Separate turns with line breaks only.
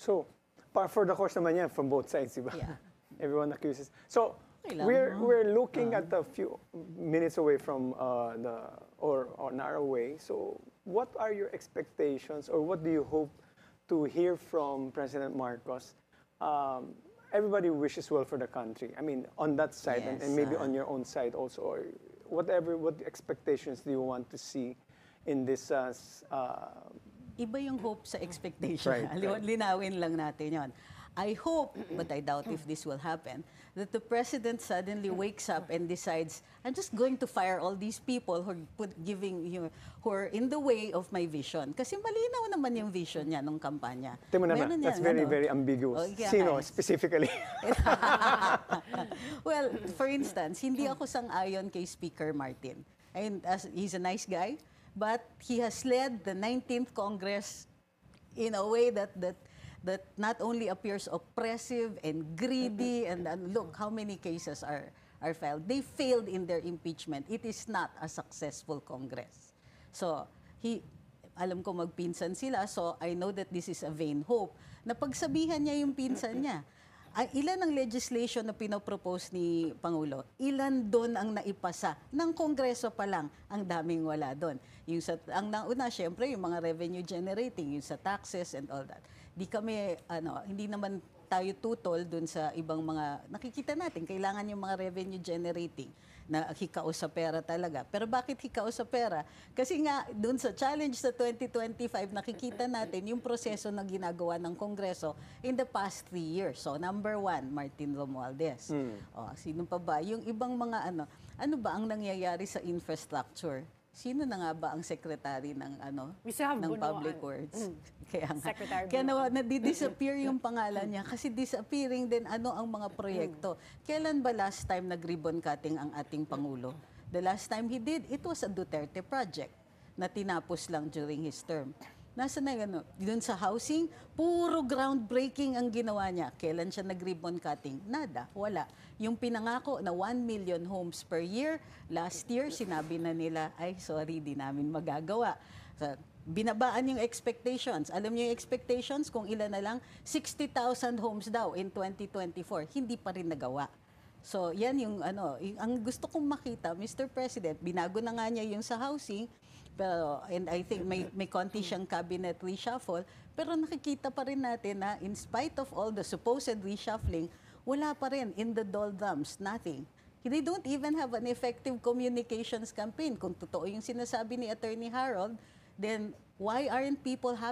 So, for the course naman yan, from both sides, di ba?
Yeah.
Everyone accuses. So,
Okay lang,
we're looking at a few minutes away from or an hour away. So, what are your expectations, or what do you hope to hear from President Marcos? Everybody wishes well for the country. I mean, on that side,
Yes,
and maybe on your own side also, or what expectations do you want to see in this?
Iba yung hope sa expectation.
Right, right.
Linawin lang natin yon. I hope, but I doubt if this will happen, that the president suddenly wakes up and decides, I'm just going to fire all these people who are in the way of my vision. Kasi malinaw naman yung vision niya nung kampanya.
Tingnan mo naman,
Meron
that's
yan,
very, very ambiguous.
Oh, yeah.
Sino specifically?
Well, for instance, hindi ako sang-ayon kay Speaker Martin. He's a nice guy, but he has led the 19th Congress in a way that not only appears oppressive and greedy, and look how many cases are filed. They failed in their impeachment. It is not a successful Congress. So, alam ko magpinsan sila, so I know that this is a vain hope. Napagsabihan niya yung pinsan niya. Ilan ang legislation na pinopropose ni Pangulo? Ilan doon ang naipasa? Ng Kongreso pa lang, ang daming wala doon. Ang nauna, syempre, yung mga revenue generating, yung sa taxes and all that. Hindi naman tayo tutol doon sa ibang mga, nakikita natin, kailangan yung mga revenue generating na hikao sa pera talaga. Pero bakit hikao sa pera? Kasi nga, doon sa challenge sa 2025, nakikita natin yung proseso na ginagawa ng Kongreso in the past 3 years. So, number 1, Martin Romualdez. Sino pa ba? Yung ibang mga ano ba ang nangyayari sa infrastructure? Sino na nga ba ang secretary ng Public Works? Kaya nadi-disappear yung pangalan niya kasi disappearing din ang mga proyekto. Kailan ba last time nag-ribbon cutting ang ating Pangulo? The last time he did, it was a Duterte project na tinapos lang during his term. Nasa na yun, dun sa housing, puro groundbreaking ang ginawa niya. Kailan siya nag-ribbon cutting? Nada, wala. Yung pinangako na 1 million homes per year, last year, sinabi na nila, ay sorry, di namin magagawa. So, binabaan yung expectations. Alam niyo yung expectations kung ilan na lang? 60,000 homes daw in 2024. Hindi pa rin nagawa. So, yan yung ang gusto kong makita, Mr. President, binago na nga niya yung sa housing, pero, and I think may konti siyang cabinet reshuffle, pero nakikita pa rin natin na in spite of all the supposed reshuffling, wala pa rin in the doldrums, nothing. They don't even have an effective communications campaign. Kung totoo yung sinasabi ni Attorney Harold, then why aren't people happy